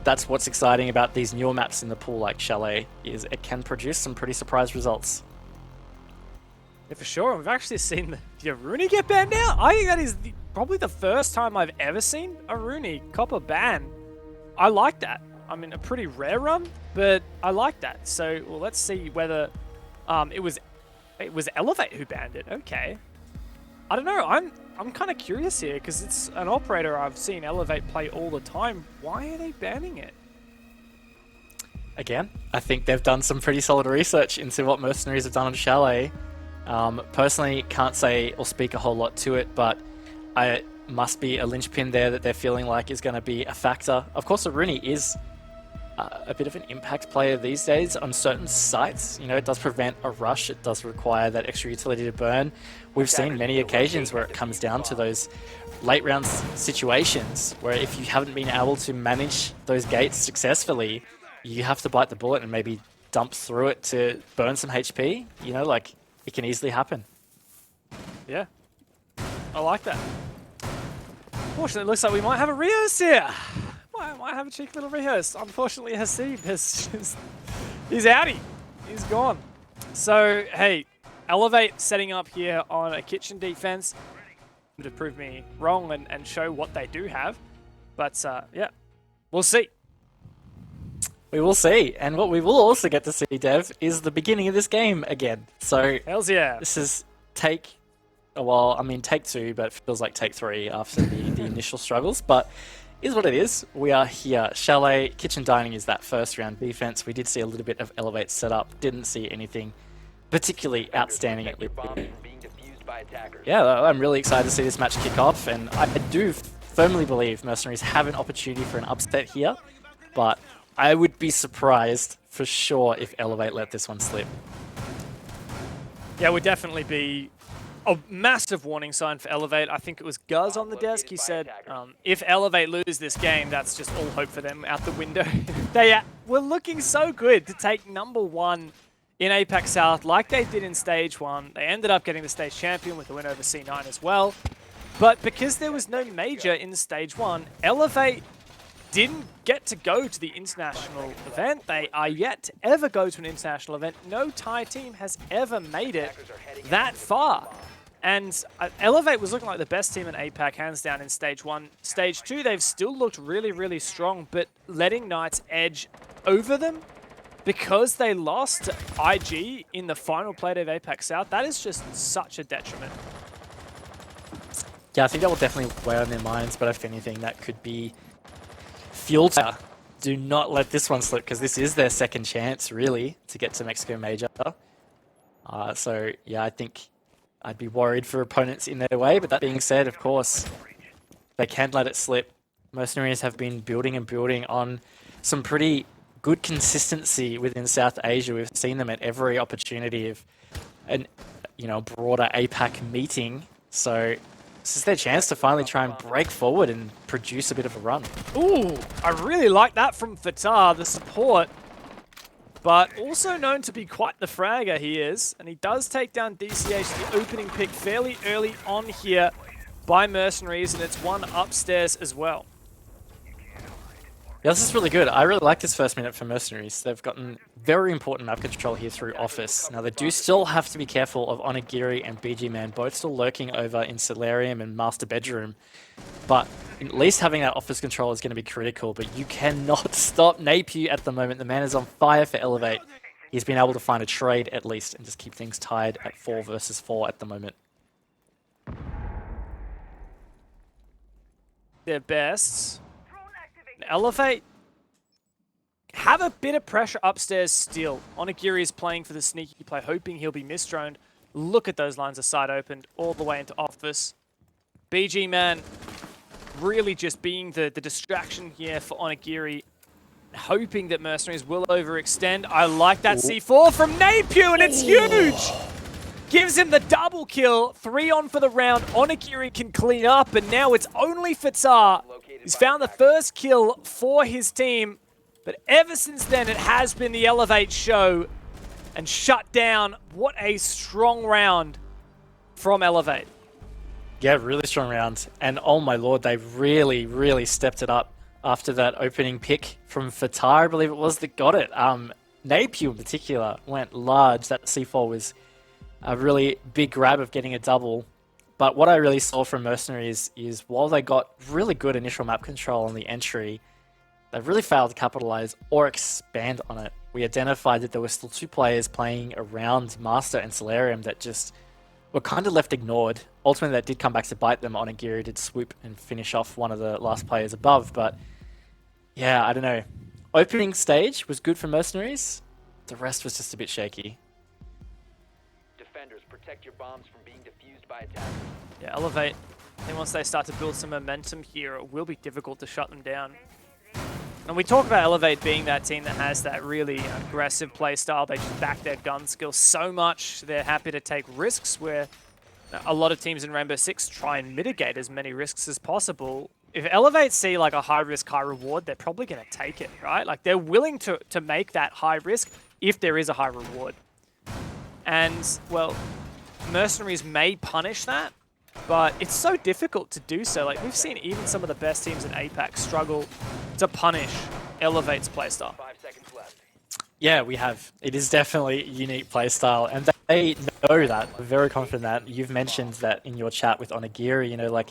that's what's exciting about these newer maps in the pool like Chalet, is it can produce some pretty surprise results. Yeah, for sure. We've actually seen the Rooney get banned now. I think that is probably the first time I've ever seen a Rooney copper ban. I like that. I mean, a pretty rare run, but I like that. So, well, let's see whether it was Elevate who banned it. Okay. I don't know. I'm kind of curious here because it's an operator I've seen Elevate play all the time. Why are they banning it? Again, I think they've done some pretty solid research into what MercenarieZ have done on Chalet. Personally, can't say or speak a whole lot to it, but I must be a linchpin there that they're feeling like is going to be a factor. Of course, Rooney is a bit of an impact player these days on certain sites. You know, it does prevent a rush. It does require that extra utility to burn. We've seen many occasions where it comes down to those late round situations where if you haven't been able to manage those gates successfully, you have to bite the bullet and maybe dump through it to burn some HP. You know, like, it can easily happen. Yeah, I like that. Unfortunately, it looks like we might have a Rios here. Might have a cheeky little Rios. Unfortunately, Hasib he's outie. He's gone. So, hey, Elevate setting up here on a kitchen defense to prove me wrong and show what they do have. But, yeah, we'll see. We will see. And what we will also get to see, Dev, is the beginning of this game again. So, hells yeah. This is take 2, but it feels like take 3 after the initial struggles. But is what it is. We are here. Chalet, kitchen dining is that first round defense. We did see a little bit of Elevate setup. Didn't see anything particularly outstanding at least. Yeah, I'm really excited to see this match kick off, and I do firmly believe MercenarieZ have an opportunity for an upset here, but I would be surprised for sure if Elevate let this one slip. Yeah, it would definitely be a massive warning sign for Elevate. I think it was Guz on the desk. He said, if Elevate lose this game, that's just all hope for them out the window. They were looking so good to take #1 in APAC South like they did in Stage 1. They ended up getting the Stage Champion with a win over C9 as well. But because there was no major in Stage 1, Elevate didn't get to go to the international event. They are yet to ever go to an international event. No Thai team has ever made it that far. And Elevate was looking like the best team in APAC, hands down, in Stage 1. Stage 2, they've still looked really, really strong, but letting Knights edge over them because they lost to IG in the final play of APAC South, that is just such a detriment. Yeah, I think that will definitely weigh on their minds, but if anything, that could be fuel. Do not let this one slip, because this is their second chance, really, to get to Mexico Major. So, yeah, I think I'd be worried for opponents in their way, but that being said, of course, they can let it slip. MercenarieZ have been building and building on some pretty good consistency within South Asia. We've seen them at every opportunity of an, broader APAC meeting. So this is their chance to finally try and break forward and produce a bit of a run. Ooh, I really like that from Fatah, the support. But also known to be quite the fragger he is. And he does take down DCH, the opening pick, fairly early on here by MercenarieZ, and it's one upstairs as well. Yeah, this is really good. I really like this first minute for MercenarieZ. They've gotten very important map control here through Office. Now, they do still have to be careful of Onigiri and BG Man, both still lurking over in Solarium and Master Bedroom. But at least having that Office control is going to be critical, but you cannot stop Napier at the moment. The man is on fire for Elevate. He's been able to find a trade at least and just keep things tied at 4 versus 4 at the moment. Their best. Elevate have a bit of pressure upstairs still. Onigiri is playing for the sneaky play, hoping he'll be misdroned. Look at those lines of sight opened all the way into Office. BG Man really just being the distraction here for Onigiri, hoping that MercenarieZ will overextend. I like that C4 from Napier, and it's huge! Gives him the double kill, 3 on for the round. Onigiri can clean up, and now it's only Fatah. He's found the first kill for his team, but ever since then it has been the Elevate show and shut down. What a strong round from Elevate. Yeah, really strong round. And oh my lord, they really, really stepped it up after that opening pick from Fatar, I believe it was, that got it. Napier in particular went large. That C4 was a really big grab of getting a double. But what I really saw from MERCENARieZ is while they got really good initial map control on the entry, they really failed to capitalize or expand on it. We identified that there were still 2 players playing around Master and Solarium that just were kind of left ignored. Ultimately, that did come back to bite them. Onigiri did swoop and finish off one of the last players above, but yeah, I don't know. Opening stage was good for MERCENARieZ. The rest was just a bit shaky. Defenders, protect your bombs from being defused by attackers. Yeah, Elevate. I think once they start to build some momentum here, it will be difficult to shut them down. And we talk about Elevate being that team that has that really aggressive play style. They just back their gun skills so much. They're happy to take risks where a lot of teams in Rainbow Six try and mitigate as many risks as possible. If Elevate see like a high risk, high reward, they're probably going to take it, right? Like they're willing to make that high risk if there is a high reward. And, well, MERCENARieZ may punish that, but it's so difficult to do so. Like, we've seen even some of the best teams in APAC struggle to punish Elevate's playstyle. 5 seconds left. Yeah, we have. It is definitely a unique playstyle, and they know that. We're very confident that. You've mentioned that in your chat with Onigiri, you know, like,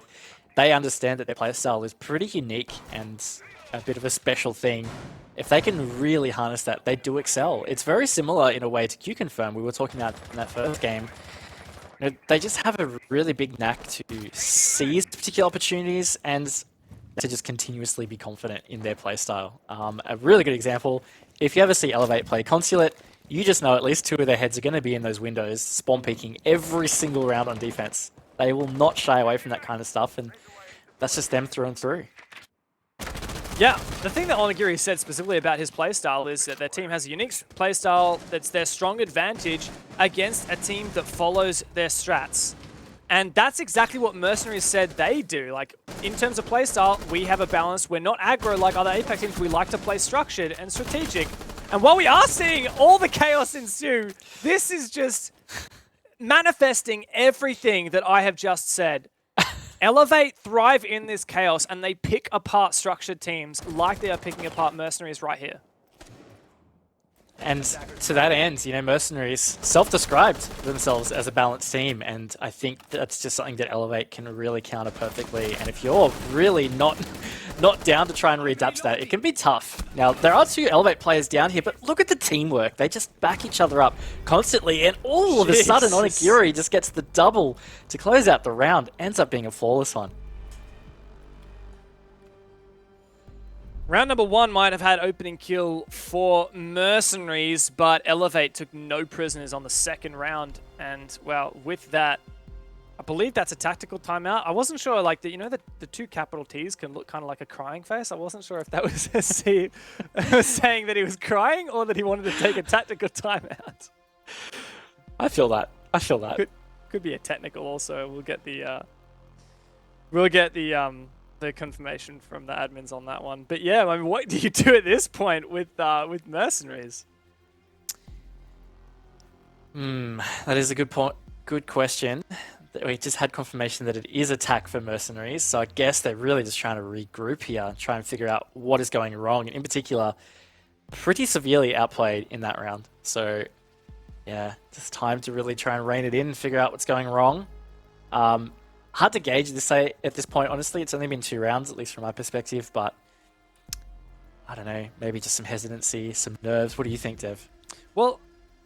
they understand that their playstyle is pretty unique and a bit of a special thing. If they can really harness that, they do excel. It's very similar in a way to Q-Confirm. We were talking about in that first game. You know, they just have a really big knack to seize particular opportunities and to just continuously be confident in their playstyle. A really good example, if you ever see Elevate play Consulate, you just know at least 2 of their heads are going to be in those windows, spawn peeking every single round on defense. They will not shy away from that kind of stuff, and that's just them through and through. Yeah, the thing that Onigiri said specifically about his playstyle is that their team has a unique playstyle that's their strong advantage against a team that follows their strats. And that's exactly what MERCENARieZ said they do. Like, in terms of playstyle, we have a balance. We're not aggro like other APAC teams. We like to play structured and strategic. And while we are seeing all the chaos ensue, this is just manifesting everything that I have just said. Elevate thrive in this chaos, and they pick apart structured teams like they are picking apart MERCENARieZ right here. And to that end, you know, MERCENARieZ self-described themselves as a balanced team, and I think that's just something that Elevate can really counter perfectly. And if you're really not down to try and readapt to that, it can be tough. Now, there are 2 Elevate players down here, but look at the teamwork. They just back each other up constantly, and all of a sudden, Onigiri just gets the double to close out the round. Ends up being a flawless one. Round number 1 might have had opening kill for MERCENARieZ, but Elevate took no prisoners on the second round. And, well, with that, I believe that's a tactical timeout. I wasn't sure, like, you know, the 2 capital T's can look kind of like a crying face. I wasn't sure if that was saying that he was crying or that he wanted to take a tactical timeout. I feel that. I feel that. Could be a technical also. We'll get the confirmation from the admins on that one. But yeah, I mean, what do you do at this point with MERCENARieZ? That is a good question. We just had confirmation that it is attack for MERCENARieZ, so I guess they're really just trying to regroup here, try and figure out what is going wrong, and in particular, pretty severely outplayed in that round. So yeah, just time to really try and rein it in and figure out what's going wrong. Hard to gauge this at this point, honestly. It's only been 2 rounds, at least from my perspective, but I don't know, maybe just some hesitancy, some nerves. What do you think, Dev? Well,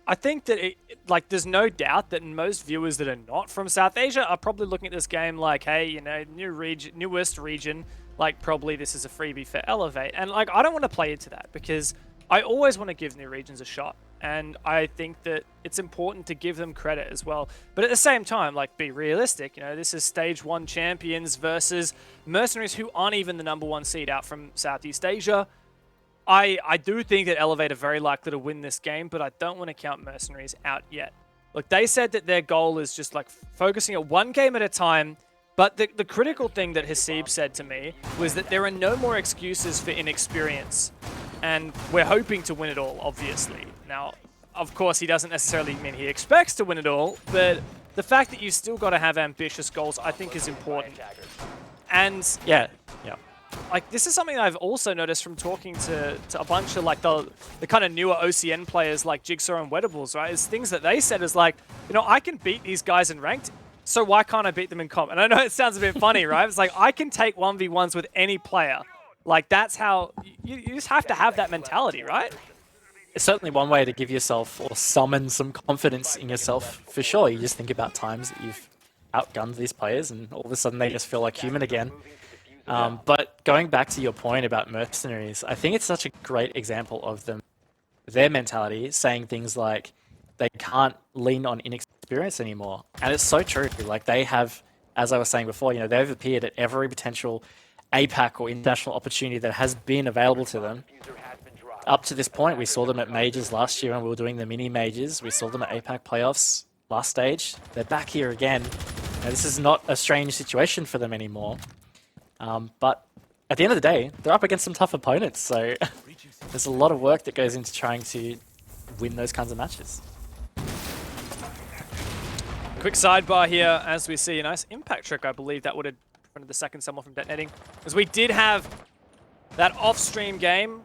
I think that there's no doubt that most viewers that are not from South Asia are probably looking at this game like, hey, you know, newest region, like probably this is a freebie for Elevate. And like, I don't want to play into that because I always want to give new regions a shot. And I think that it's important to give them credit as well. But at the same time, like, be realistic. You know, this is stage 1 champions versus MERCENARieZ who aren't even the #1 seed out from Southeast Asia. I do think that Elevate are very likely to win this game, but I don't want to count MERCENARieZ out yet. Look, they said that their goal is just like focusing at 1 game at a time, but the critical thing that Hasib said to me was that there are no more excuses for inexperience, and we're hoping to win it all, obviously. Now, of course, he doesn't necessarily mean he expects to win it all, but the fact that you've still got to have ambitious goals, I think, is important. And Yeah. like this is something I've also noticed from talking to a bunch of like the kind of newer OCN players like Jigsaw and Wettables, right? Is things that they said is like, you know, I can beat these guys in ranked, so why can't I beat them in comp? And I know it sounds a bit funny, right? It's like I can take 1v1s with any player. Like that's how you just have to have that mentality, right? It's certainly one way to give yourself or summon some confidence in yourself for sure. You just think about times that you've outgunned these players and all of a sudden they just feel like human again. But going back to your point about mercenaries, I think it's such a great example of their mentality, saying things like they can't lean on inexperience anymore. And it's so true. Like they have, as I was saying before, you know, they've appeared at every potential APAC or international opportunity that has been available to them. Up to this point, we saw them at majors last year when we were doing the mini majors. We saw them at APAC playoffs last stage. They're back here again. Now, this is not a strange situation for them anymore. But at the end of the day, they're up against some tough opponents. So there's a lot of work that goes into trying to win those kinds of matches. Quick sidebar here as we see a nice impact trick. I believe that would have prevented the second someone from detonating. Because we did have that off-stream game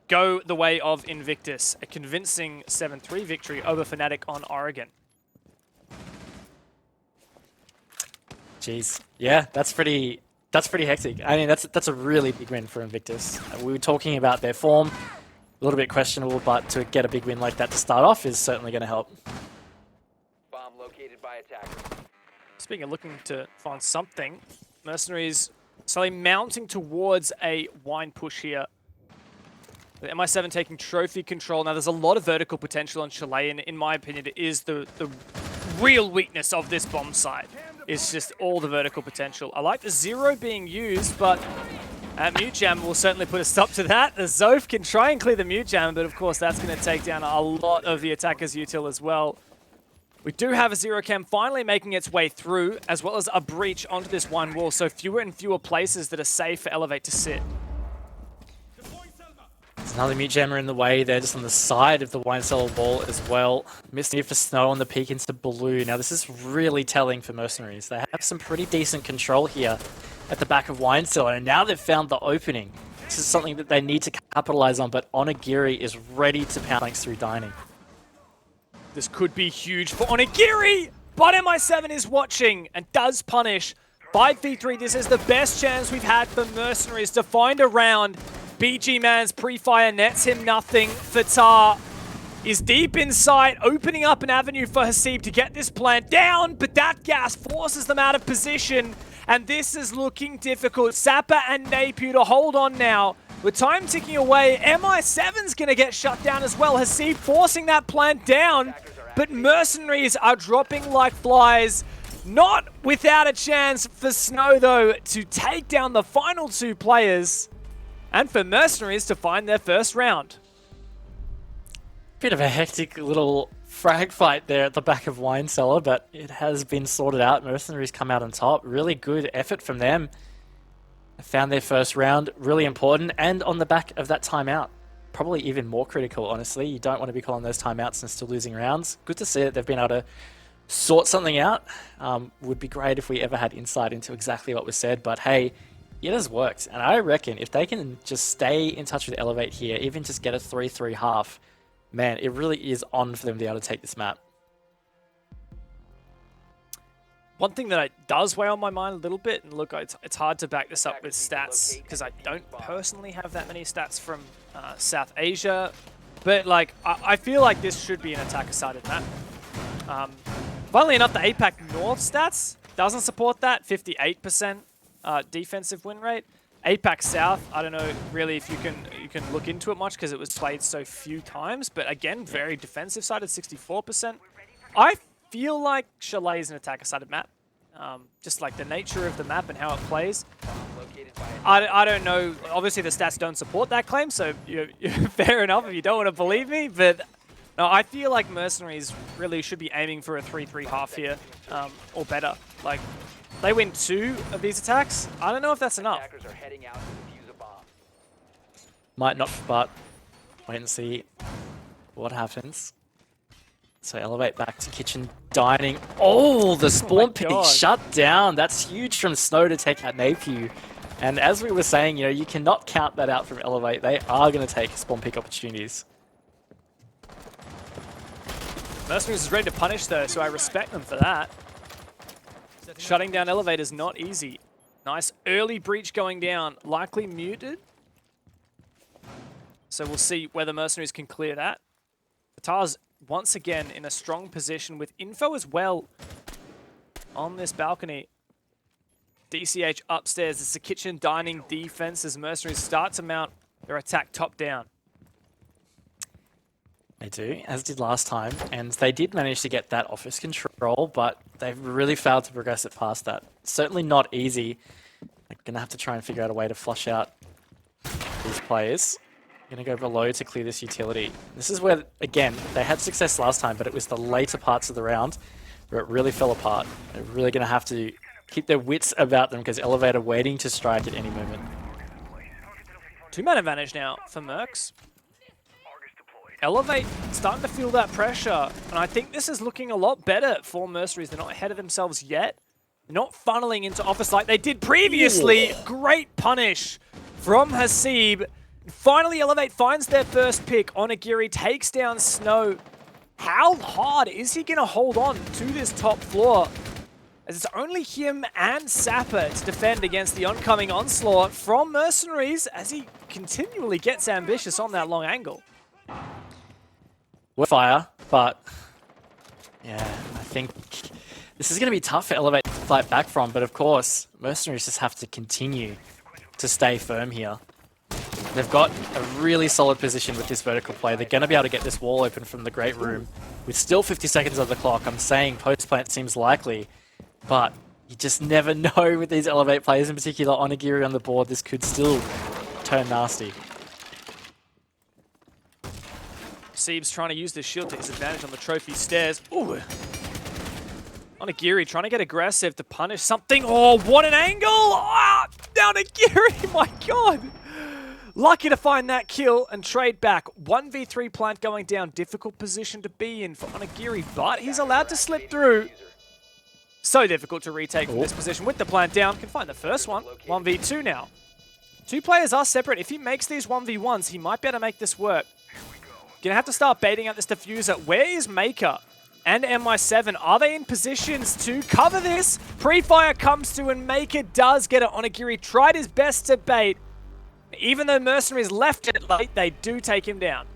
go the way of Invictus, a convincing 7-3 victory over Fnatic on Oregon. Jeez, yeah, that's pretty hectic. I mean, that's a really big win for Invictus. We were talking about their form, a little bit questionable, but to get a big win like that to start off is certainly going to help. Bomb located by attackers. Speaking of looking to find something, MERCENARieZ slowly mounting towards a wine push here. The MI7 taking trophy control. Now, there's a lot of vertical potential on Chalet, and in my opinion, it is the real weakness of this bomb site. It's just all the vertical potential. I like the zero being used, but Mute Jam will certainly put a stop to that. The Zoph can try and clear the Mute Jam, but of course, that's going to take down a lot of the attacker's util as well. We do have a zero cam finally making its way through, as well as a breach onto this one wall, so fewer and fewer places that are safe for Elevate to sit. There's another mute jammer in the way there, just on the side of the wine cellar wall as well. Missed here for Snow on the peek into blue. Now this is really telling for MERCENARieZ. They have some pretty decent control here at the back of wine cellar, and now they've found the opening. This is something that they need to capitalize on, but Onigiri is ready to pound flanks through dining. This could be huge for Onigiri, but MI7 is watching and does punish. 5v3, this is the best chance we've had for MERCENARieZ to find a round. BG Man's pre-fire nets him nothing. Fatar is deep in sight, opening up an avenue for Hasib to get this plant down, but that gas forces them out of position, and this is looking difficult. Sapper and Napier to hold on now. With time ticking away, MI7's going to get shut down as well. Hasib forcing that plant down, but MERCENARieZ are dropping like flies. Not without a chance for Snow, though, to take down the final two players, and for MERCENARieZ to find their first round. Bit of a hectic little frag fight there at the back of wine cellar, but it has been sorted out. MERCENARieZ come out on top. Really good effort from them. They found their first round, really important, and on the back of that timeout. Probably even more critical, honestly. You don't want to be calling those timeouts and still losing rounds. Good to see that they've been able to sort something out. Would be great if we ever had insight into exactly what was said, but hey, it has worked. And I reckon if they can just stay in touch with Elevate here, even just get a 3-3 half, man, it really is on for them to be able to take this map. One thing that does weigh on my mind a little bit, and look, it's hard to back this up with stats, because I don't personally have that many stats from South Asia, but like, I feel like this should be an attacker-sided map. Funnily enough, the APAC North stats doesn't support that, 58% defensive win rate. APAC South, I don't know really if you can look into it much because it was played so few times, but again, very defensive sided, 64%. I feel like Chalet is an attacker-sided map. Just like the nature of the map and how it plays. I don't know, obviously the stats don't support that claim, so you're fair enough if you don't want to believe me, but no, I feel like MERCENARieZ really should be aiming for a 3-3 half here, or better. Like, they win 2 of these attacks. I don't know if that's enough. Might not, but wait and see what happens. So Elevate back to kitchen dining. Oh, the spawn peak shut down. That's huge from Snow to take out Napier. And as we were saying, you know, you cannot count that out from Elevate. They are going to take spawn pick opportunities. MercenarieZ is ready to punish though, so I respect them for that. Shutting down Elevate is not easy. Nice early breach going down, likely muted. So we'll see whether MercenarieZ can clear that. Qatar's once again in a strong position with info as well on this balcony. DCH upstairs. It's the kitchen dining defense as MercenarieZ start to mount their attack top down. They do, as did last time, and they did manage to get that office control, but they've really failed to progress it past that. Certainly not easy. They're going to have to try and figure out a way to flush out these players. Going to go below to clear this utility. This is where, again, they had success last time, but it was the later parts of the round where it really fell apart. They're really going to have to keep their wits about them because Elevator waiting to strike at any moment. 2-man advantage now for MERCZ. Elevate starting to feel that pressure, and I think this is looking a lot better for MercenarieZ. They're not ahead of themselves yet. They're not funneling into office like they did previously. Ooh. Great punish from Hasib. Finally, Elevate finds their first pick. Onigiri takes down Snow. How hard is he going to hold on to this top floor? As it's only him and Sapper to defend against the oncoming onslaught from MercenarieZ as he continually gets ambitious on that long angle. Fire, but yeah, I think this is going to be tough for Elevate to fight back from, but of course, MercenarieZ just have to continue to stay firm here. They've got a really solid position with this vertical play. They're going to be able to get this wall open from the Great Room with still 50 seconds on the clock. I'm saying post-plant seems likely, but you just never know with these Elevate players, in particular Onigiri on the board. This could still turn nasty. Siebes trying to use this shield to his advantage on the trophy stairs. Ooh. Onigiri trying to get aggressive to punish something. Oh, what an angle! Ah, down Onigiri, my god! Lucky to find that kill and trade back. 1v3 plant going down. Difficult position to be in for Onigiri, but he's allowed to slip through. So difficult to retake from this position with the plant down. Can find the first one. 1v2 now. Two players are separate. If he makes these 1v1s, he might be able to make this work. Gonna have to start baiting out this diffuser. Where is Maker and MI7? Are they in positions to cover this? Pre-fire comes through and Maker does get it. Onigiri tried his best to bait. Even though MercenarieZ left it late, they do take him down.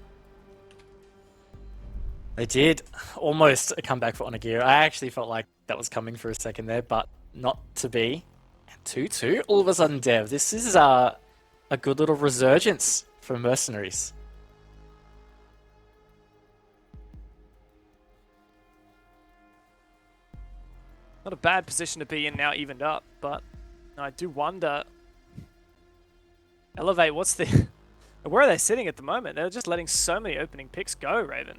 They did. Almost a comeback for Onigiri. I actually felt like that was coming for a second there, but not to be. 2-2 all of a sudden, Dev. This is a good little resurgence for MercenarieZ. Not a bad position to be in now, evened up, but I do wonder. Elevate, what's the... Where are they sitting at the moment? They're just letting so many opening picks go, Raven.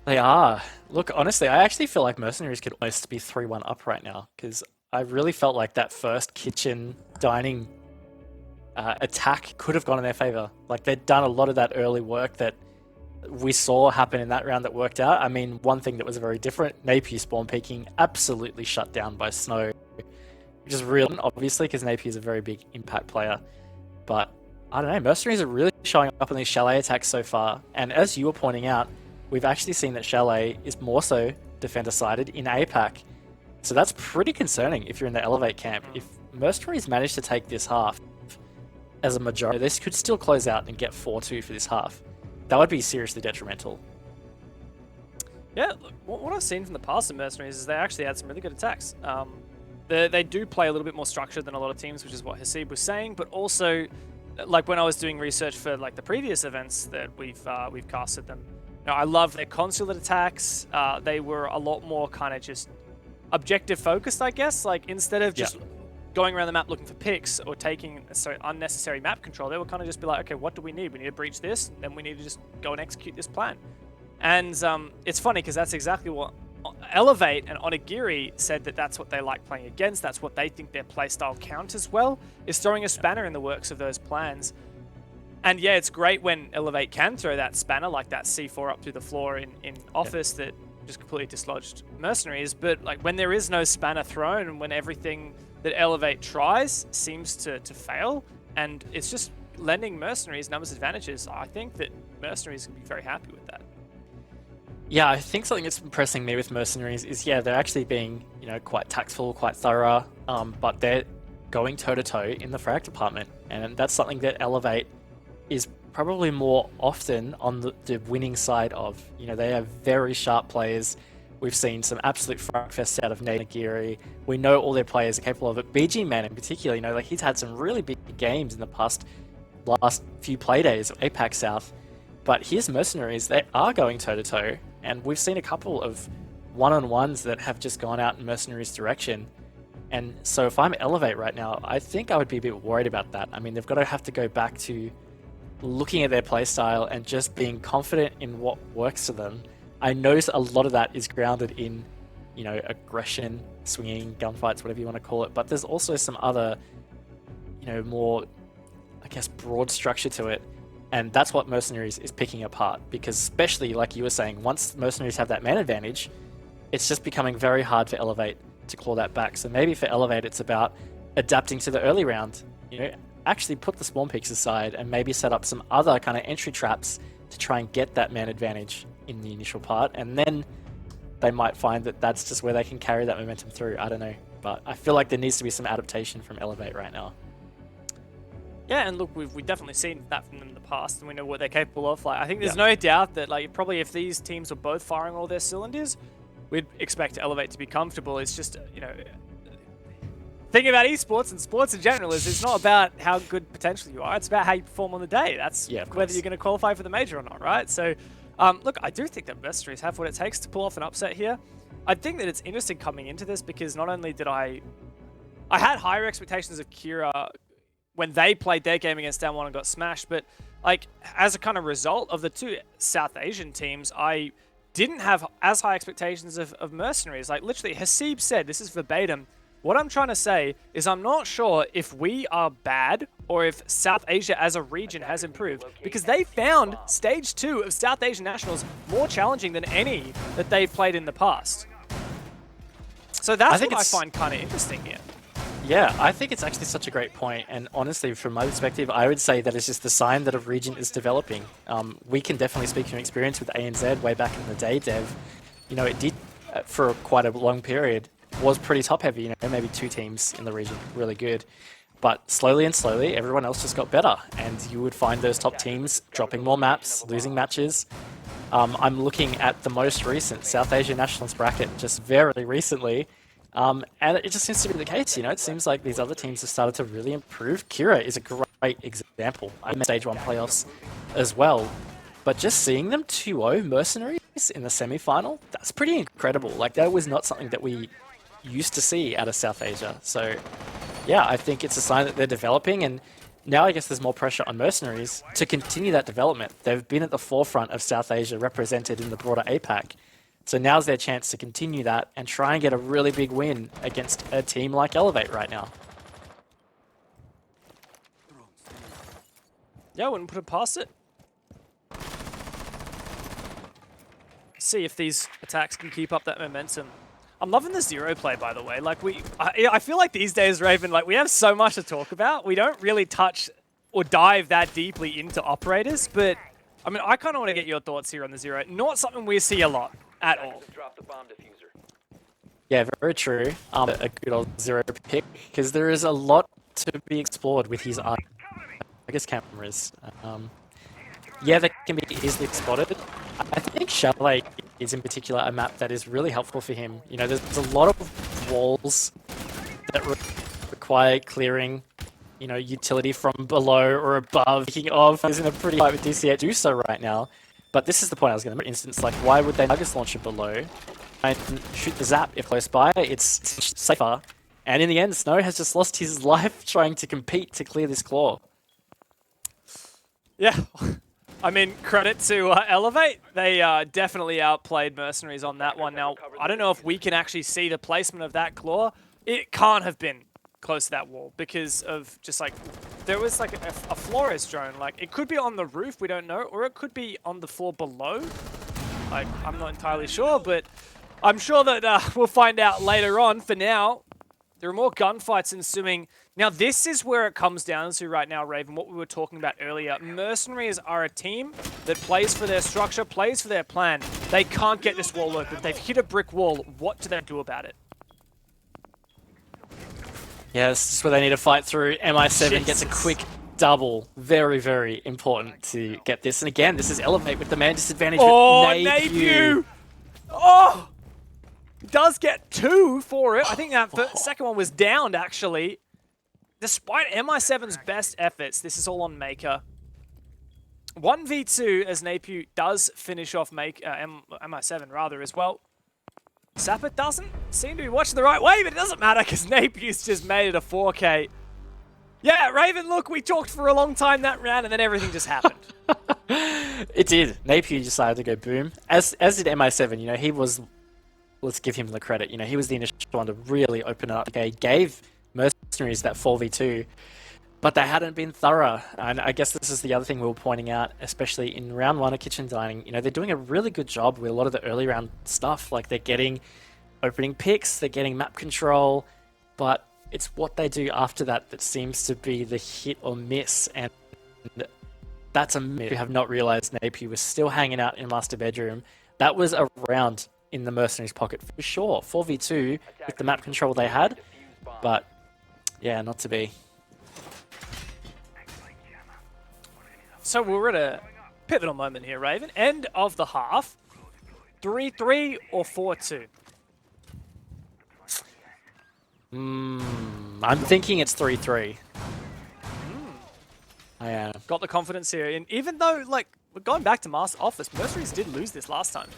They are. Look, honestly, I actually feel like MercenarieZ could almost be 3-1 up right now, because I really felt like that first kitchen dining attack could have gone in their favor. Like, they'd done a lot of that early work that we saw happen in that round that worked out. I mean, one thing that was very different, Napier spawn peeking, absolutely shut down by Snow, which is real, obviously, because Napier is a very big impact player. But, I don't know, MercenarieZ are really showing up on these Chalet attacks so far, and as you were pointing out, we've actually seen that Chalet is more so defender-sided in APAC. So that's pretty concerning if you're in the Elevate camp. If MercenarieZ managed to take this half as a majority, this could still close out and get 4-2 for this half. That would be seriously detrimental. Yeah, what I've seen from the past of MercenarieZ is they actually had some really good attacks. They do play a little bit more structured than a lot of teams, which is what Hasib was saying, but also, like when I was doing research for like the previous events that we've casted them, you know, I love their consulate attacks. They were a lot more kind of just objective focused, I guess. Like instead of just going around the map looking for picks or taking unnecessary map control, they would kind of just be like, okay, what do we need? We need to breach this, then we need to just go and execute this plan. And it's funny because that's exactly what Elevate and Onigiri said, that that's what they like playing against. That's what they think their playstyle counters well, is throwing a spanner in the works of those plans. And yeah, it's great when Elevate can throw that spanner, like that C4 up through the floor in Office that just completely dislodged MercenarieZ. But like when there is no spanner thrown and when everything that Elevate tries seems to fail, and it's just lending Mercenaries numbers advantages. I think that Mercenaries can be very happy with that. Yeah, I think something that's impressing me with Mercenaries is, yeah, they're actually being, you know, quite tactful, quite thorough, but they're going toe-to-toe in the frag department, and that's something that Elevate is probably more often on the winning side of. You know, they have very sharp players. We've seen some absolute frag fest out of Nate Nagiri. We know all their players are capable of it. BG Man in particular, you know, like he's had some really big games in the last few play days of APAC South. But his Mercenaries, they are going toe-to-toe, and we've seen a couple of one-on-ones that have just gone out in Mercenaries' direction. And so if I'm Elevate right now, I think I would be a bit worried about that. I mean, they've got to have to go back to looking at their playstyle and just being confident in what works for them. I know a lot of that is grounded in, you know, aggression, swinging, gunfights, whatever you want to call it. But there's also some other, you know, more, I guess, broad structure to it. And that's what Mercenaries is picking apart. Because especially, like you were saying, once Mercenaries have that man advantage, it's just becoming very hard for Elevate to claw that back. So maybe for Elevate, it's about adapting to the early round. You know, actually put the spawn peaks aside and maybe set up some other kind of entry traps to try and get that man advantage in the initial part, and then they might find that that's just where they can carry that momentum through. I don't know, but I feel like there needs to be some adaptation from Elevate right now. Yeah, and look, we've definitely seen that from them in the past, and we know what they're capable of. Like, I think there's no doubt that, like, probably if these teams were both firing all their cylinders, we'd expect Elevate to be comfortable. It's just, you know, thing about esports and sports in general is it's not about how good potentially you are. It's about how you perform on the day. That's whether you're going to qualify for the major or not, right? So, look, I do think that Mercenaries have what it takes to pull off an upset here. I think that it's interesting coming into this because not only did I had higher expectations of Kira when they played their game against Down 1 and got smashed, but like as a kind of result of the two South Asian teams, I didn't have as high expectations of Mercenaries. Like literally, Hasib said, this is verbatim, what I'm trying to say is I'm not sure if we are bad or if South Asia as a region has improved, because they found Stage 2 of South Asian Nationals more challenging than any that they've played in the past. So that's what I find kind of interesting here. Yeah, I think it's actually such a great point, and honestly, from my perspective, I would say that it's just a sign that a region is developing. We can definitely speak from experience with ANZ way back in the day, Dev. You know, it did, for quite a long period, was pretty top-heavy, you know, maybe two teams in the region, really good. But slowly and slowly, everyone else just got better, and you would find those top teams dropping more maps, losing matches. I'm looking at the most recent South Asia Nationals bracket just very recently, and it just seems to be the case, you know. It seems like these other teams have started to really improve. Kira is a great example. I made Stage 1 playoffs as well. But just seeing them 2-0 Mercenaries in the semi-final, that's pretty incredible. Like, that was not something that we used to see out of South Asia. So, yeah, I think it's a sign that they're developing, and now I guess there's more pressure on Mercenaries to continue that development. They've been at the forefront of South Asia represented in the broader APAC. So now's their chance to continue that and try and get a really big win against a team like Elevate right now. Yeah, I wouldn't put it past it. See if these attacks can keep up that momentum. I'm loving the zero play, by the way. Like I feel like these days, Raven, like we have so much to talk about. We don't really touch or dive that deeply into operators, but I mean, I kind of want to get your thoughts here on the zero. Not something we see a lot at all. Yeah, very true. A good old zero pick, because there is a lot to be explored with his I guess cameras. Yeah, they can be easily spotted. I think Chalet is in particular a map that is really helpful for him. You know, there's a lot of walls that require clearing, you know, utility from below or above. Speaking of, he's in a pretty fight with DCH do so right now. But this is the point I was going to make. For instance, like, why would they Nuggets launcher below and shoot the Zap if close by? It's safer. And in the end, Snow has just lost his life trying to compete to clear this claw. Yeah. I mean, credit to Elevate. They definitely outplayed Mercenaries on that one. Now, I don't know if we can actually see the placement of that claw. It can't have been close to that wall because of just like, there was like a Flores drone. Like, it could be on the roof, we don't know, or it could be on the floor below. Like, I'm not entirely sure, but I'm sure that we'll find out later on. For now, There are more gunfights ensuing. Now, this is where it comes down to right now, Raven, what we were talking about earlier. Mercenaries are a team that plays for their structure, plays for their plan. They can't get this wall open. They've hit a brick wall. What do they do about it? Yeah, this is where they need to fight through. MI7 gets a quick double. Very, very important to get this. And again, this is Elevate with the man disadvantage. Oh, with Napew! Oh! Does get 2 for it. I think that second one was downed, actually. Despite MI7's best efforts, this is all on Maker. 1v2 as Napew does finish off MI7 rather as well. Sapper doesn't seem to be watching the right way, but it doesn't matter because Napew's just made it a 4K. Yeah, Raven, look, we talked for a long time that round and then everything just happened. It did. Napew decided to go boom. As did MI7, you know, he was, let's give him the credit, you know, he was the initial one to really open it up. Okay, gave Mercenaries that 4v2, but they hadn't been thorough. And I guess this is the other thing we were pointing out, especially in round 1 of Kitchen Dining. You know, they're doing a really good job with a lot of the early round stuff. Like, they're getting opening picks, they're getting map control, but it's what they do after that that seems to be the hit or miss. And that's a myth. We have not realized Napew was still hanging out in Master Bedroom. That was a round in the Mercenaries' pocket for sure. 4v2 with the map control they had, but yeah, not to be. So we're at a pivotal moment here, Raven. End of the half. 3-3 or 4-2? I'm thinking it's 3-3. I am. Got the confidence here. And even though, like, we're going back to Master Office, Mercenaries did lose this last time.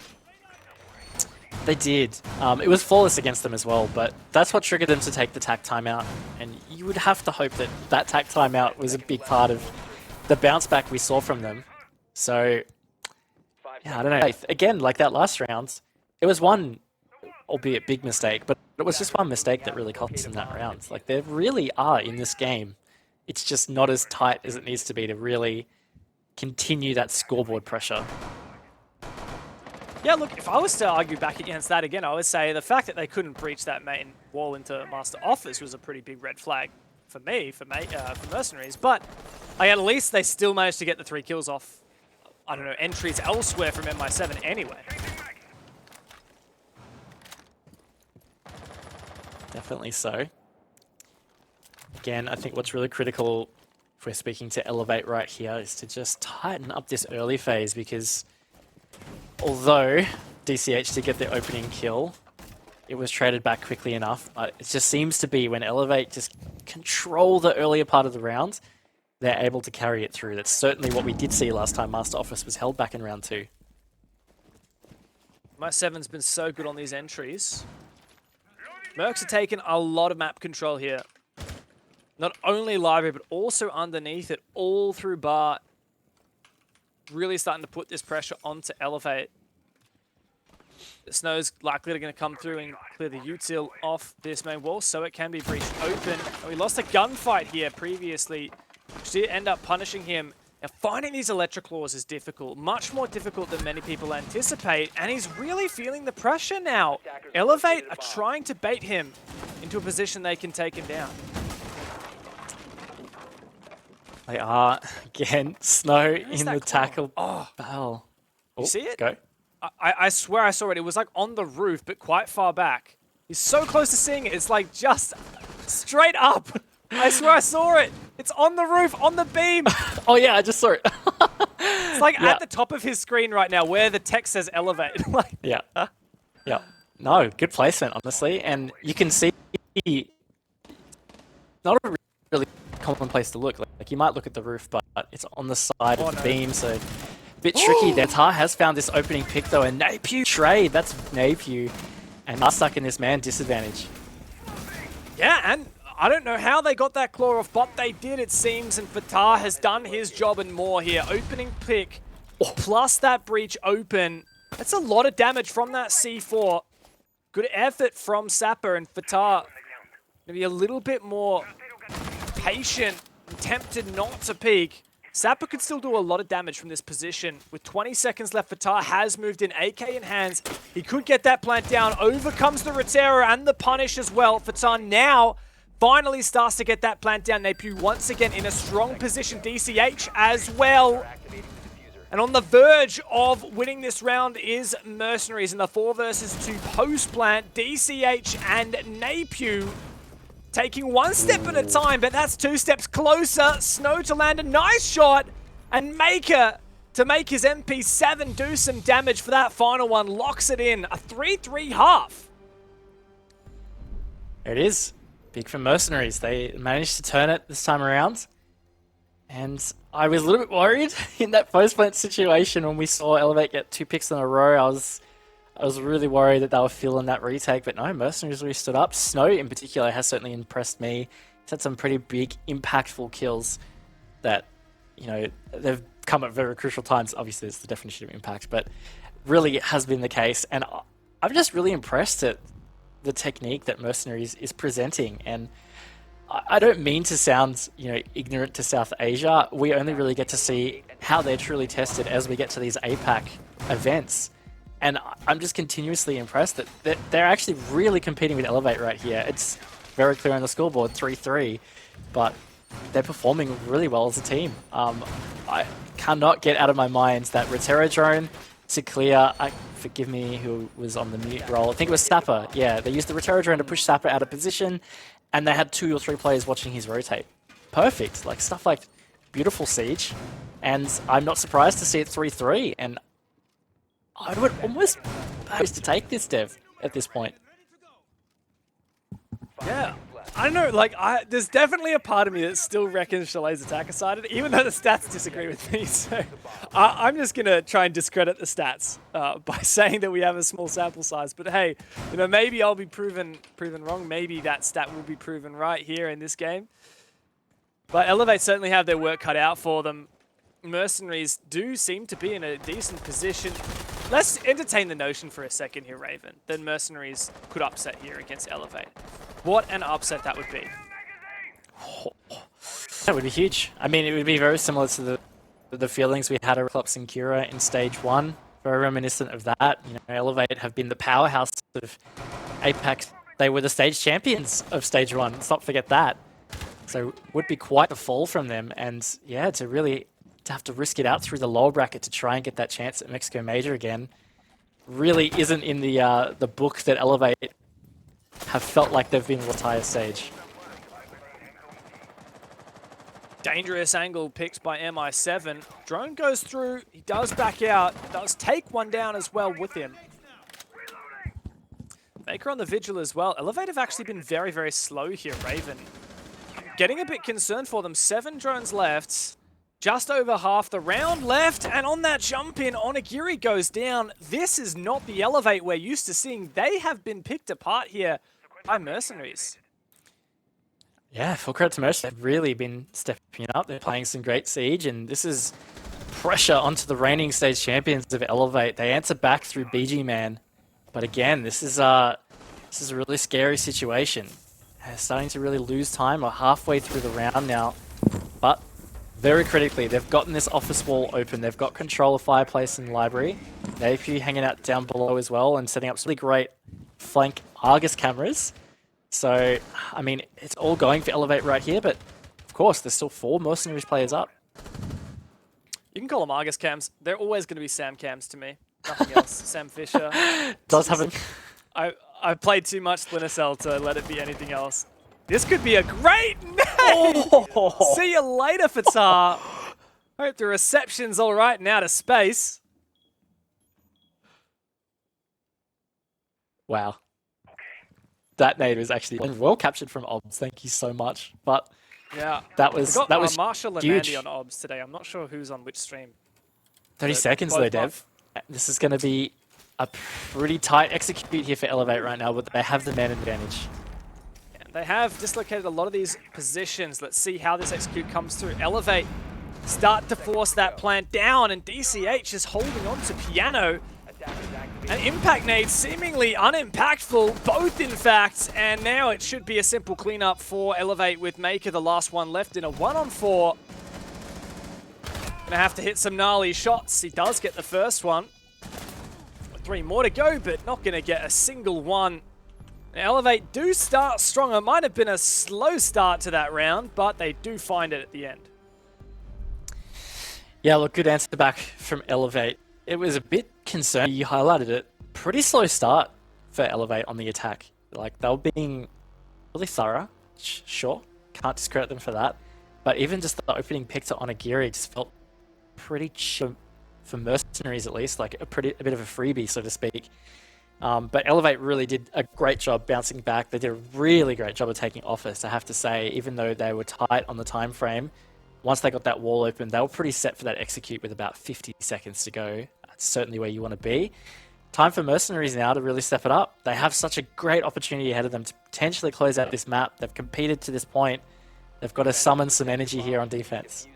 They did. It was flawless against them as well, but that's what triggered them to take the tack timeout. And you would have to hope that that tack timeout was a big part of the bounce back we saw from them. So, yeah, I don't know. Again, like that last round, it was one, albeit big mistake, but it was just one mistake that really cost them that round. Like, they really are in this game. It's just not as tight as it needs to be to really continue that scoreboard pressure. Yeah, look, if I was to argue back against that again, I would say the fact that they couldn't breach that main wall into Master Office was a pretty big red flag for me, for Mercenaries. But at least they still managed to get the 3 kills off, I don't know, entries elsewhere from MI7 anyway. Definitely so. Again, I think what's really critical, if we're speaking to Elevate right here, is to just tighten up this early phase, because although DCH did get the opening kill, it was traded back quickly enough. But it just seems to be when Elevate just control the earlier part of the round, they're able to carry it through. That's certainly what we did see last time Master Office was held back in round 2. MI7's been so good on these entries. Mercs are taking a lot of map control here. Not only library, but also underneath it, all through Bart. Really starting to put this pressure onto Elevate. The snow's likely going to come through and clear the util off this main wall, so it can be breached open. And we lost a gunfight here previously, which did end up punishing him. Now, finding these electric claws is difficult, much more difficult than many people anticipate, and he's really feeling the pressure now. Elevate are trying to bait him into a position they can take him down. They are, again, Snow in the tackle. Oh, Bell. You see it? Go. I swear I saw it. It was like on the roof, but quite far back. He's so close to seeing it. It's like just straight up. I swear I saw it. It's on the roof, on the beam. Oh yeah, I just saw it. It's like at the top of his screen right now where the text says Elevate. Like, yeah. Yeah. No, good placement, honestly. And you can see not a really common place to look. Like you might look at the roof, but it's on the side of the beam, so a bit tricky there. Tar has found this opening pick though, and Napew trade. That's Napew. And are stuck in this man disadvantage. Yeah, and I don't know how they got that claw off, but they did, it seems, and Fatah has done his job and more here. Opening pick, plus that breach open. That's a lot of damage from that C4. Good effort from Sapper, and Fatah maybe a little bit more patient, tempted not to peek. Sapper could still do a lot of damage from this position. With 20 seconds left, Fatah has moved in, AK in hands. He could get that plant down. Over comes the Rotero and the Punish as well. Fatah now finally starts to get that plant down. Napier once again in a strong position. DCH as well. And on the verge of winning this round is Mercenaries in the 4 versus 2 post-plant. DCH and Napier taking one step at a time, but that's 2 steps closer. Snow to land a nice shot, and Maker to make his MP7 do some damage for that final one. Locks it in, a 3-3 half. There it is. Big for Mercenaries. They managed to turn it this time around. And I was a little bit worried in that post-plant situation when we saw Elevate get 2 picks in a row. I was really worried that they were feeling that retake, but no, Mercenaries really stood up. Snow, in particular, has certainly impressed me. He's had some pretty big, impactful kills that, you know, they've come at very crucial times. Obviously, it's the definition of impact, but really has been the case. And I'm just really impressed at the technique that Mercenaries is presenting. And I don't mean to sound, you know, ignorant to South Asia. We only really get to see how they're truly tested as we get to these APAC events. And I'm just continuously impressed that they're actually really competing with Elevate right here. It's very clear on the scoreboard, 3-3, but they're performing really well as a team. I cannot get out of my mind that Rotero drone to clear, forgive me who was on the mute role, I think it was Sapper. Yeah, they used the Rotero drone to push Sapper out of position, and they had 2 or 3 players watching his rotate. Perfect, like stuff like beautiful siege, and I'm not surprised to see it 3-3, and I would almost propose to take this, Dev, at this point. Yeah, I don't know, like, there's definitely a part of me that still reckons Chalet's attacker sided, even though the stats disagree with me, so I'm just going to try and discredit the stats by saying that we have a small sample size, but hey, you know, maybe I'll be proven wrong, maybe that stat will be proven right here in this game. But Elevate certainly have their work cut out for them. Mercenaries do seem to be in a decent position. Let's entertain the notion for a second here, Raven, that Mercenaries could upset here against Elevate. What an upset that would be. That would be huge. I mean, it would be very similar to the feelings we had at Eclipse and Kira in Stage 1. Very reminiscent of that. You know, Elevate have been the powerhouse of APAC. They were the stage champions of Stage 1. Let's not forget that. So it would be quite a fall from them. And yeah, to have to risk it out through the lower bracket to try and get that chance at Mexico Major again really isn't in the book that Elevate have felt like they've been the entire stage. Dangerous angle picked by MI7. Drone goes through, he does back out, does take one down as well with him. Maker on the vigil as well. Elevate have actually been very, very slow here, Raven. Getting a bit concerned for them. 7 drones left. Just over half the round left, and on that jump in, Onigiri goes down. This is not the Elevate we're used to seeing. They have been picked apart here by Mercenaries. Yeah, full credit to Mercenaries. They've really been stepping up. They're playing some great siege, and this is pressure onto the reigning stage champions of Elevate. They answer back through BG Man, but again, this is a really scary situation. They're starting to really lose time. We're halfway through the round now, but very critically, they've gotten this office wall open. They've got control of Fireplace and Library. Napier hanging out down below as well and setting up some really great flank Argus cameras. So, I mean, it's all going for Elevate right here, but of course, there's still 4 Mercenaries players up. You can call them Argus cams. They're always going to be Sam cams to me. Nothing else. Sam Fisher. Does have a... I've played too much Splinter Cell to let it be anything else. This could be a great name! Oh. See you later, Fatah. Hope the reception's all right in outer space. Wow. That nade was actually well captured from Obs. Thank you so much. But yeah, that was Marshall and huge. Andy on Obs today. I'm not sure who's on which stream. 30 seconds though, Dev. This is going to be a pretty tight execute here for Elevate right now, but they have the man advantage. They have dislocated a lot of these positions. Let's see how this execute comes through. Elevate start to force that plant down, and DCH is holding on to Piano. An impact nade seemingly unimpactful, both in fact, and now it should be a simple cleanup for Elevate with Maker, the last one left in a 1-on-4. Gonna have to hit some gnarly shots. He does get the first one. 3 more to go, but not gonna get a single one. Elevate do start stronger. Might have been a slow start to that round, but they do find it at the end. Yeah, look, good answer back from Elevate. It was a bit concerning. You highlighted it. Pretty slow start for Elevate on the attack. Like, they were being really thorough. Sure, can't discredit them for that. But even just the opening pick to Onigiri just felt pretty chill for Mercenaries, at least, like a bit of a freebie, so to speak. But Elevate really did a great job bouncing back. They did a really great job of taking office, I have to say, even though they were tight on the time frame. Once they got that wall open, they were pretty set for that execute with about 50 seconds to go. That's certainly where you want to be. Time for Mercenaries now to really step it up. They have such a great opportunity ahead of them to potentially close out this map. They've competed to this point. They've got to summon some energy here on defense.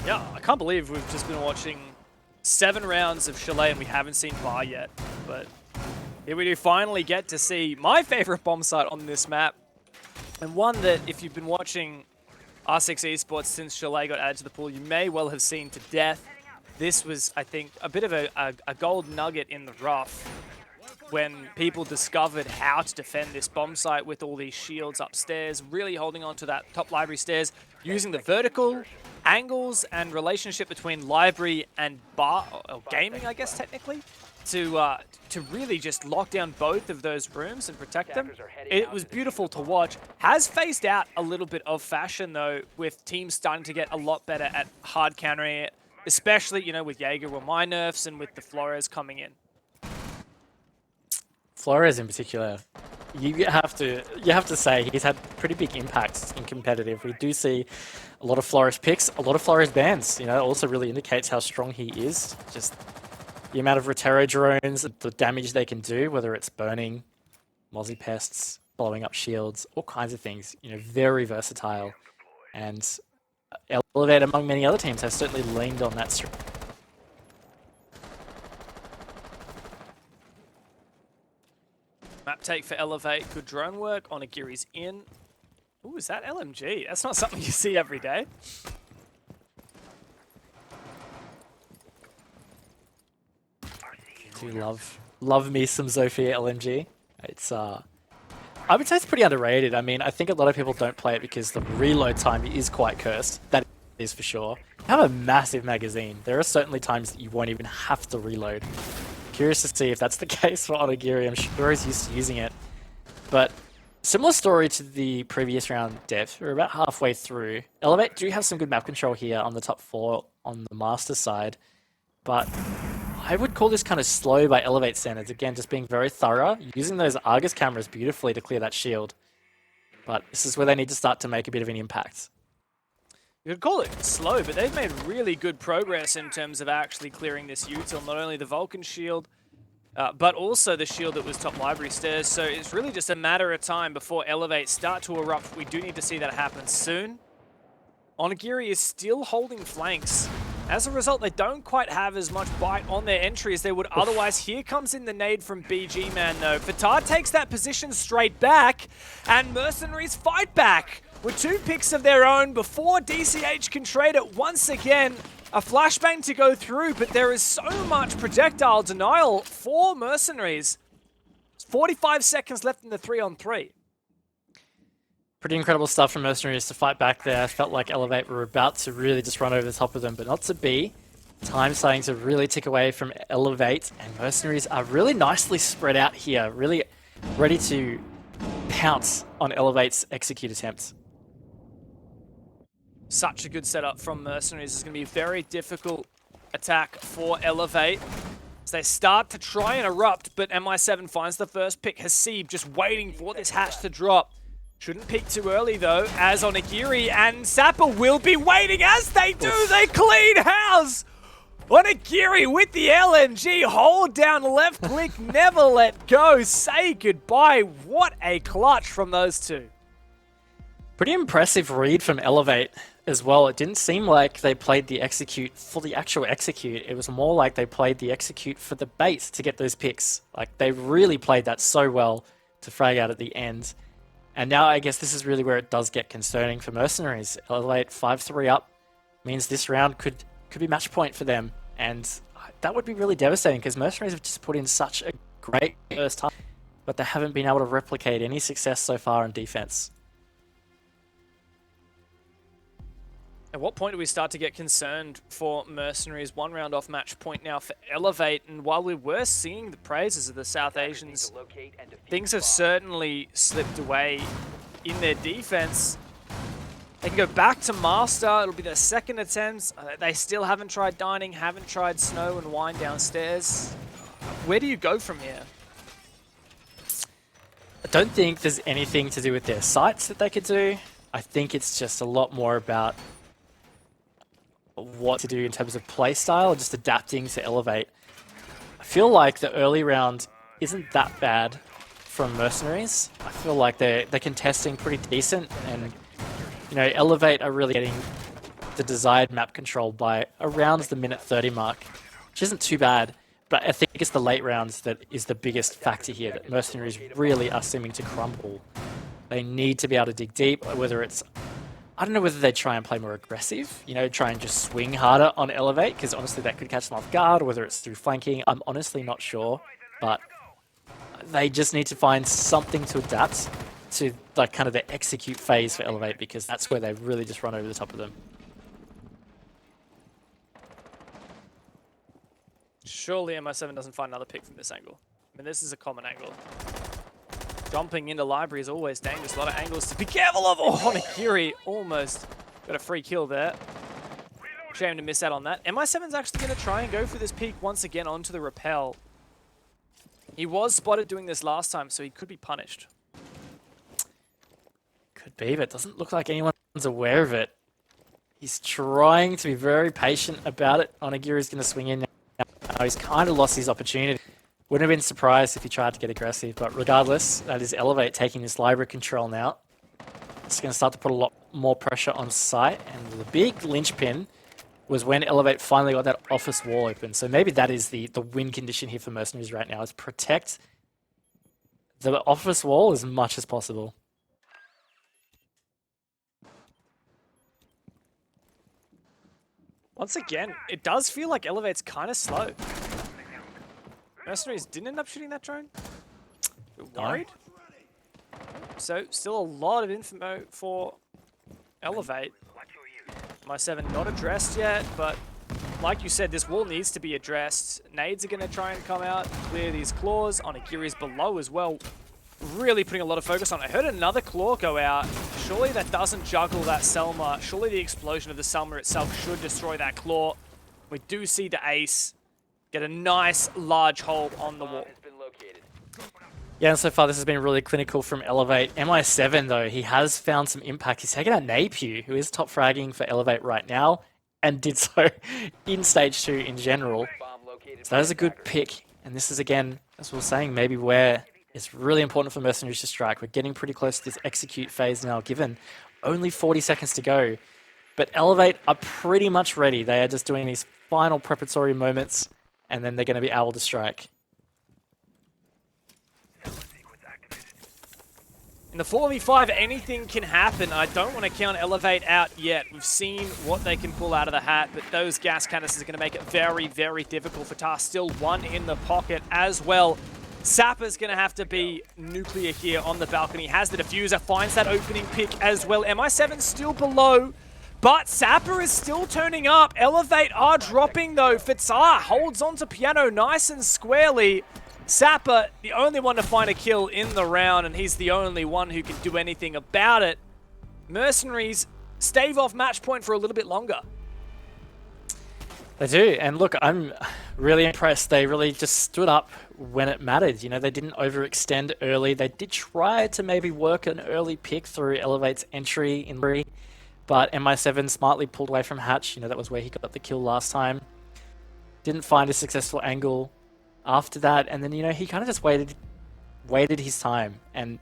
Yeah, I can't believe we've just been watching 7 rounds of Chalet and we haven't seen VAR yet. But here we do finally get to see my favorite bomb site on this map. And one that, if you've been watching R6 Esports since Chalet got added to the pool, you may well have seen to death. This was, I think, a bit of a gold nugget in the rough when people discovered how to defend this bomb site with all these shields upstairs, really holding on to that top library stairs, using the vertical angles and relationship between library and bar, or gaming, I guess, technically, to really just lock down both of those rooms and protect them. It was beautiful to watch. Has phased out a little bit of fashion, though, with teams starting to get a lot better at hard countering it, especially, you know, with Jaeger or my nerfs and with the Flores coming in. Flores in particular, you have to say he's had pretty big impacts in competitive. We do see a lot of Flores picks, a lot of Flores bans. You know, it also really indicates how strong he is. Just the amount of Rotero drones, the damage they can do, whether it's burning, Mozzie pests, blowing up shields, all kinds of things. You know, very versatile. And Elevate, among many other teams, has certainly leaned on that strength. Map take for Elevate, good drone work. Onigiri's in. Ooh, is that LMG? That's not something you see every day. Do love me some Zofia LMG. It's I would say it's pretty underrated. I mean, I think a lot of people don't play it because the reload time is quite cursed. That is for sure. You have a massive magazine. There are certainly times that you won't even have to reload. Curious to see if that's the case for Onigiri. I'm sure he's used to using it. But similar story to the previous round, Dev. We're about halfway through. Elevate do have some good map control here on the top 4 on the master side. But I would call this kind of slow by Elevate standards. Again, just being very thorough, using those Argus cameras beautifully to clear that shield. But this is where they need to start to make a bit of an impact. You could call it slow, but they've made really good progress in terms of actually clearing this util. Not only the Vulcan shield, but also the shield that was top library stairs. So it's really just a matter of time before Elevate start to erupt. We do need to see that happen soon. Onigiri is still holding flanks. As a result, they don't quite have as much bite on their entry as they would otherwise. Here comes in the nade from BG Man, though. Fatah takes that position straight back, and Mercenaries fight back with 2 picks of their own before DCH can trade it once again. A flashbang to go through, but there is so much projectile denial for Mercenaries. 45 seconds left in the 3-on-3. Pretty incredible stuff from Mercenaries to fight back there. I felt like Elevate were about to really just run over the top of them, but not to be. Time starting to really tick away from Elevate, and Mercenaries are really nicely spread out here, really ready to pounce on Elevate's execute attempt. Such a good setup from Mercenaries. It's going to be a very difficult attack for Elevate as they start to try and erupt, but MI7 finds the first pick. Hasib just waiting for this hatch to drop. Shouldn't peek too early though, as Onigiri and Sapper will be waiting. As they do, they clean house! Onigiri with the LMG, hold down left click, never let go, say goodbye. What a clutch from those two. Pretty impressive read from Elevate as well. It didn't seem like they played the execute for the actual execute. It was more like they played the execute for the bait to get those picks. Like, they really played that so well to frag out at the end. And now I guess this is really where it does get concerning for Mercenaries. Elevate 5-3 up means this round could be match point for them. And that would be really devastating because Mercenaries have just put in such a great first half, but they haven't been able to replicate any success so far in defense. At what point do we start to get concerned for Mercenaries? One round off match point now for Elevate, and while we were singing the praises of the South Asians, things have certainly slipped away in their defense. They can go back to Master, it'll be their second attempt. They still haven't tried dining, haven't tried snow and wine downstairs. Where do you go from here? I don't think there's anything to do with their sights that they could do. I think it's just a lot more about what to do in terms of play style, just adapting to Elevate. I feel like the early round isn't that bad from Mercenaries. I feel like they're contesting pretty decent, and you know, Elevate are really getting the desired map control by around the minute 30 mark, which isn't too bad. But I think it's the late rounds that is the biggest factor here, that Mercenaries really are seeming to crumble. They need to be able to dig deep, whether it's, I don't know whether they try and play more aggressive, you know, try and just swing harder on Elevate, because honestly that could catch them off guard, or whether it's through flanking. I'm honestly not sure, but they just need to find something to adapt to, like, kind of the execute phase for Elevate, because that's where they really just run over the top of them. Surely MI7 doesn't find another pick from this angle. I mean, this is a common angle. Jumping into library is always dangerous. A lot of angles to be careful of. Oh, Onigiri almost got a free kill there. Shame to miss out on that. MI7's actually going to try and go for this peek once again onto the rappel. He was spotted doing this last time, so he could be punished. Could be, but it doesn't look like anyone's aware of it. He's trying to be very patient about it. Onigiri's going to swing in now. He's kind of lost his opportunity. Wouldn't have been surprised if he tried to get aggressive, but regardless, that is Elevate taking this library control now. It's going to start to put a lot more pressure on site, and the big linchpin was when Elevate finally got that office wall open. So maybe that is the win condition here for Mercenaries right now, is protect the office wall as much as possible. Once again, it does feel like Elevate's kind of slow. Mercenaries didn't end up shooting that drone. Worried. So, still a lot of info for Elevate. MI7 not addressed yet, but like you said, this wall needs to be addressed. Nades are going to try and come out, clear these claws. Onigiri's below as well. Really putting a lot of focus on it. I heard another claw go out. Surely that doesn't juggle that Selma. Surely the explosion of the Selma itself should destroy that claw. We do see the ace get a nice large hole on the wall. Yeah, and so far this has been really clinical from Elevate. MI7 though, he has found some impact. He's taken out Napew, who is top fragging for Elevate right now, and did so in Stage 2 in general. So that is a good pick, and this is again, as we were saying, maybe where it's really important for Mercenaries to strike. We're getting pretty close to this execute phase now, given only 40 seconds to go. But Elevate are pretty much ready. They are just doing these final preparatory moments, and then they're going to be able to strike. In the 4v5, anything can happen. I don't want to count Elevate out yet. We've seen what they can pull out of the hat, but those gas canisters are going to make it very, very difficult for TAR. Still one in the pocket as well. Sapper's going to have to be nuclear here on the balcony. Has the diffuser, finds that opening pick as well. MI7 still below, but Sapper is still turning up. Elevate are dropping though. Fatar holds onto Piano nice and squarely. Sapper, the only one to find a kill in the round, and he's the only one who can do anything about it. Mercenaries stave off match point for a little bit longer. They do, and look, I'm really impressed. They really just stood up when it mattered. You know, they didn't overextend early. They did try to maybe work an early pick through Elevate's entry in 3, but MI7 smartly pulled away from Hatch. You know, that was where he got the kill last time. Didn't find a successful angle after that, and then, you know, he kind of just waited his time, and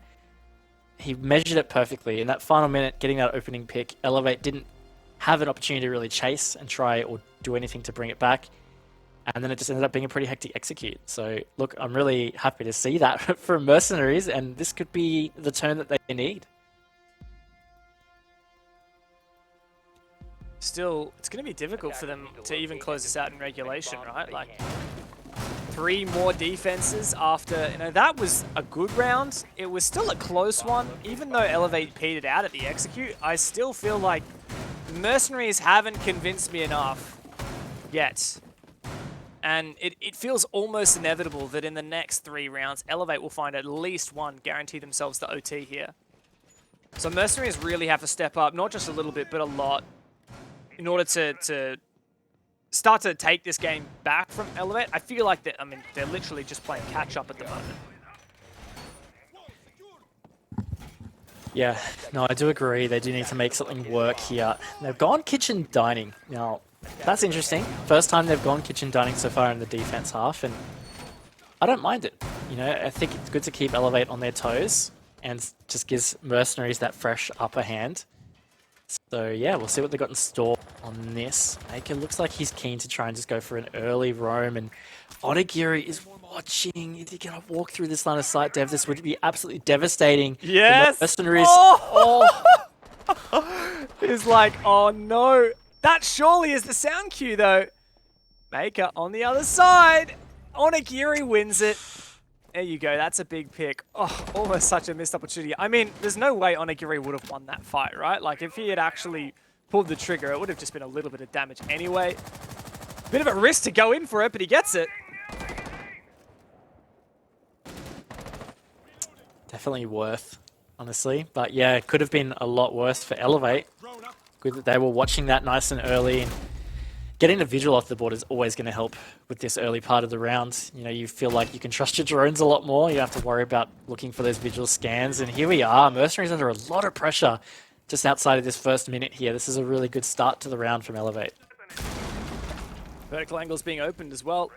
he measured it perfectly. In that final minute, getting that opening pick, Elevate didn't have an opportunity to really chase and try or do anything to bring it back. And then it just ended up being a pretty hectic execute. So, look, I'm really happy to see that from Mercenaries, and this could be the turn that they need. Still, it's going to be difficult for them to even close this out in regulation, right? Like, 3 more defenses after, that was a good round. It was still a close one. Even though Elevate petered out at the execute, I still feel like Mercenaries haven't convinced me enough yet. And it feels almost inevitable that in the next 3 rounds, Elevate will find at least one, guarantee themselves the OT here. So Mercenaries really have to step up, not just a little bit, but a lot, in order to start to take this game back from Elevate. I feel like they're literally just playing catch up at the moment. Yeah, no, I do agree. They do need to make something work here. They've gone kitchen dining. Now, that's interesting. First time they've gone kitchen dining so far in the defense half, and I don't mind it. I think it's good to keep Elevate on their toes and just gives Mercenaries that fresh upper hand. So yeah, we'll see what they got in store on this. Maker looks like he's keen to try and just go for an early roam, and Onigiri is watching. Is he gonna walk through this line of sight, Dev? This would be absolutely devastating. Yes! The Mercenaries. It's like, oh no. That surely is the sound cue though. Maker on the other side. Onigiri wins it. There you go, that's a big pick. Oh, almost such a missed opportunity. I mean, there's no way Onigiri would have won that fight, right? Like, if he had actually pulled the trigger, it would have just been a little bit of damage anyway. Bit of a risk to go in for it, but he gets it. Definitely worth, honestly. But yeah, it could have been a lot worse for Elevate. Good that they were watching that nice and early. And getting a visual off the board is always going to help with this early part of the round. You feel like you can trust your drones a lot more. You have to worry about looking for those visual scans. And here we are. Mercenaries under a lot of pressure just outside of this first minute here. This is a really good start to the round from Elevate. Vertical angles being opened as well.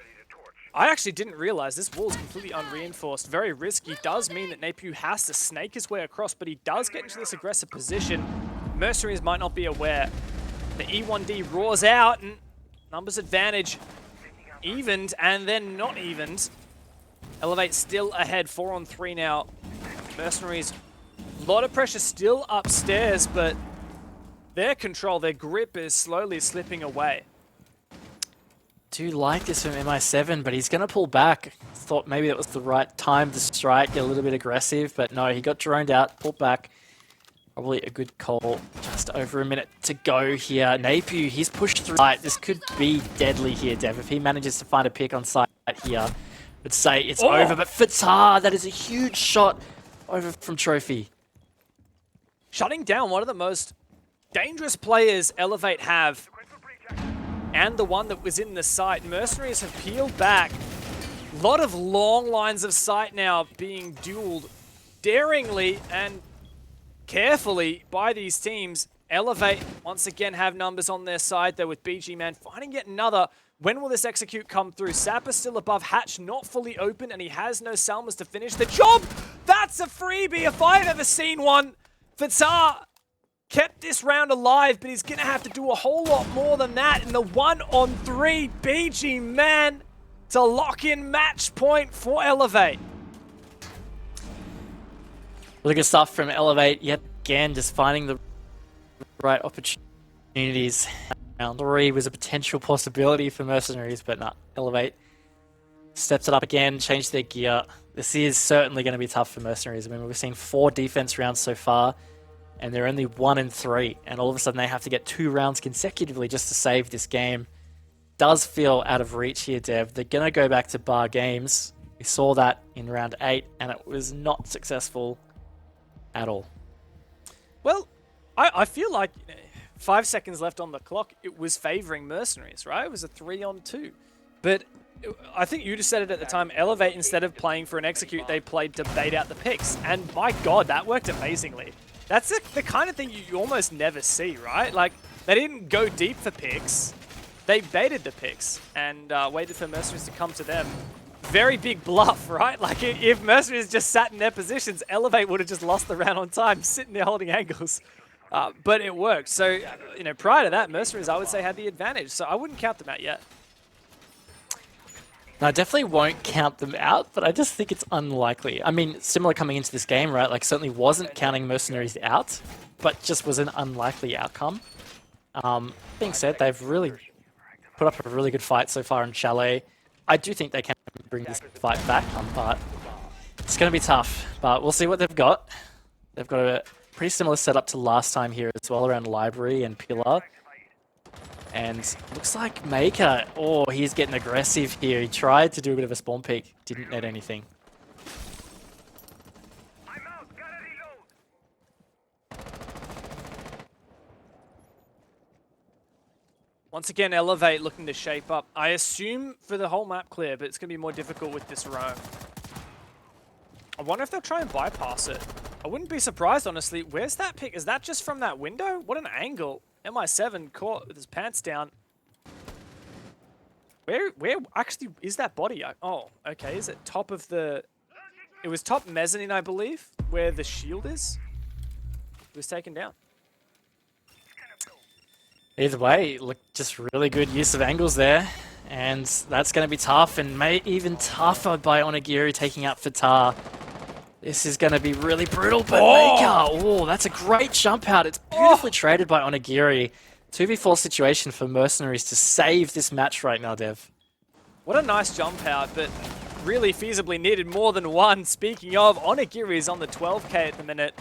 I actually didn't realize this wall is completely unreinforced. Very risky. Does mean that Napiu has to snake his way across, but he does get into this aggressive position. Mercenaries might not be aware. The E1D roars out, and numbers advantage evened and then not evened. Elevate still ahead, 4 on 3 now. Mercenaries, a lot of pressure still upstairs, but their control, their grip is slowly slipping away. Do like this from MI7, but he's going to pull back. Thought maybe that was the right time to strike, get a little bit aggressive, but no, he got droned out, pulled back. Probably a good call. Just over a minute to go here. Napiu, he's pushed through. This could be deadly here, Dev. If he manages to find a pick on site here, I'd say it's over. But Fatar, that is a huge shot over from Trophy. Shutting down one of the most dangerous players Elevate have, and the one that was in the site. Mercenaries have peeled back. A lot of long lines of sight now being dueled daringly and carefully by these teams. Elevate once again have numbers on their side though, with BG Man finding yet another. When will this execute come through? Sapper still above, Hatch not fully open, and he has no Salmas to finish the job. That's a freebie if I've ever seen one. Fatar kept this round alive, but he's gonna have to do a whole lot more than that in the 1 on 3. BG Man to lock in match point for Elevate. Really good stuff from Elevate yet again, just finding the right opportunities. Round 3 was a potential possibility for Mercenaries, but nah, Elevate steps it up again, changed their gear. This is certainly going to be tough for Mercenaries. I mean, we've seen 4 defense rounds so far, and they're only 1 in 3, and all of a sudden they have to get 2 rounds consecutively just to save this game. Does feel out of reach here, Dev. They're going to go back to bar games. We saw that in round 8, and it was not successful at all. Well, I feel like 5 seconds left on the clock, it was favoring Mercenaries, right? It was a 3 on 2. But I think you just said it at the time, Elevate, instead of playing for an execute, they played to bait out the picks. And my God, that worked amazingly. That's the kind of thing you almost never see, right? Like, they didn't go deep for picks. They baited the picks and waited for Mercenaries to come to them. Very big bluff, right? Like, if Mercenaries just sat in their positions, Elevate would have just lost the round on time, sitting there holding angles. But it worked. So, prior to that, Mercenaries, I would say, had the advantage. So I wouldn't count them out yet. I definitely won't count them out, but I just think it's unlikely. I mean, similar coming into this game, right? Like, certainly wasn't counting Mercenaries out, but just was an unlikely outcome. Being said, they've really put up a really good fight so far in Chalet. I do think they can bring this fight back, but it's going to be tough. But we'll see what they've got. They've got a pretty similar setup to last time here as well, around Library and Pillar. And looks like Maker, oh, he's getting aggressive here. He tried to do a bit of a spawn peek, didn't net anything. Once again, Elevate looking to shape up. I assume for the whole map clear, but it's going to be more difficult with this roam. I wonder if they'll try and bypass it. I wouldn't be surprised, honestly. Where's that pick? Is that just from that window? What an angle. MI7 caught with his pants down. Where actually is that body? Oh, okay. Is it top of the... It was top mezzanine, I believe, where the shield is. It was taken down. Either way, look, just really good use of angles there. And that's going to be tough, and even tougher by Onigiri taking out Fatar. This is going to be really brutal, but Maker, oh, that's a great jump out. It's beautifully traded by Onigiri. 2v4 situation for Mercenaries to save this match right now, Dev. What a nice jump out, but really feasibly needed more than one. Speaking of, Onigiri is on the 12k at the minute.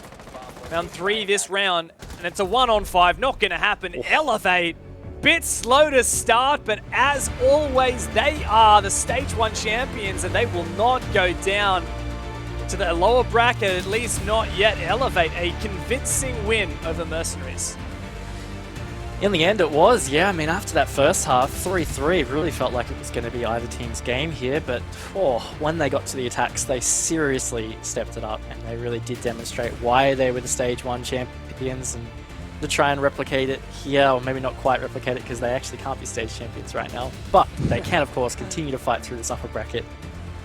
Round 3 this round, and it's a 1-on-5. Not going to happen. Elevate, bit slow to start, but as always, they are the Stage 1 champions, and they will not go down to the lower bracket, at least not yet. Elevate, a convincing win over Mercenaries. In the end, it was, yeah. I mean, after that first half, 3-3, it really felt like it was going to be either team's game here. But when they got to the attacks, they seriously stepped it up, and they really did demonstrate why they were the Stage 1 champions. And to try and replicate it here, or maybe not quite replicate it because they actually can't be Stage champions right now. But they can, of course, continue to fight through this upper bracket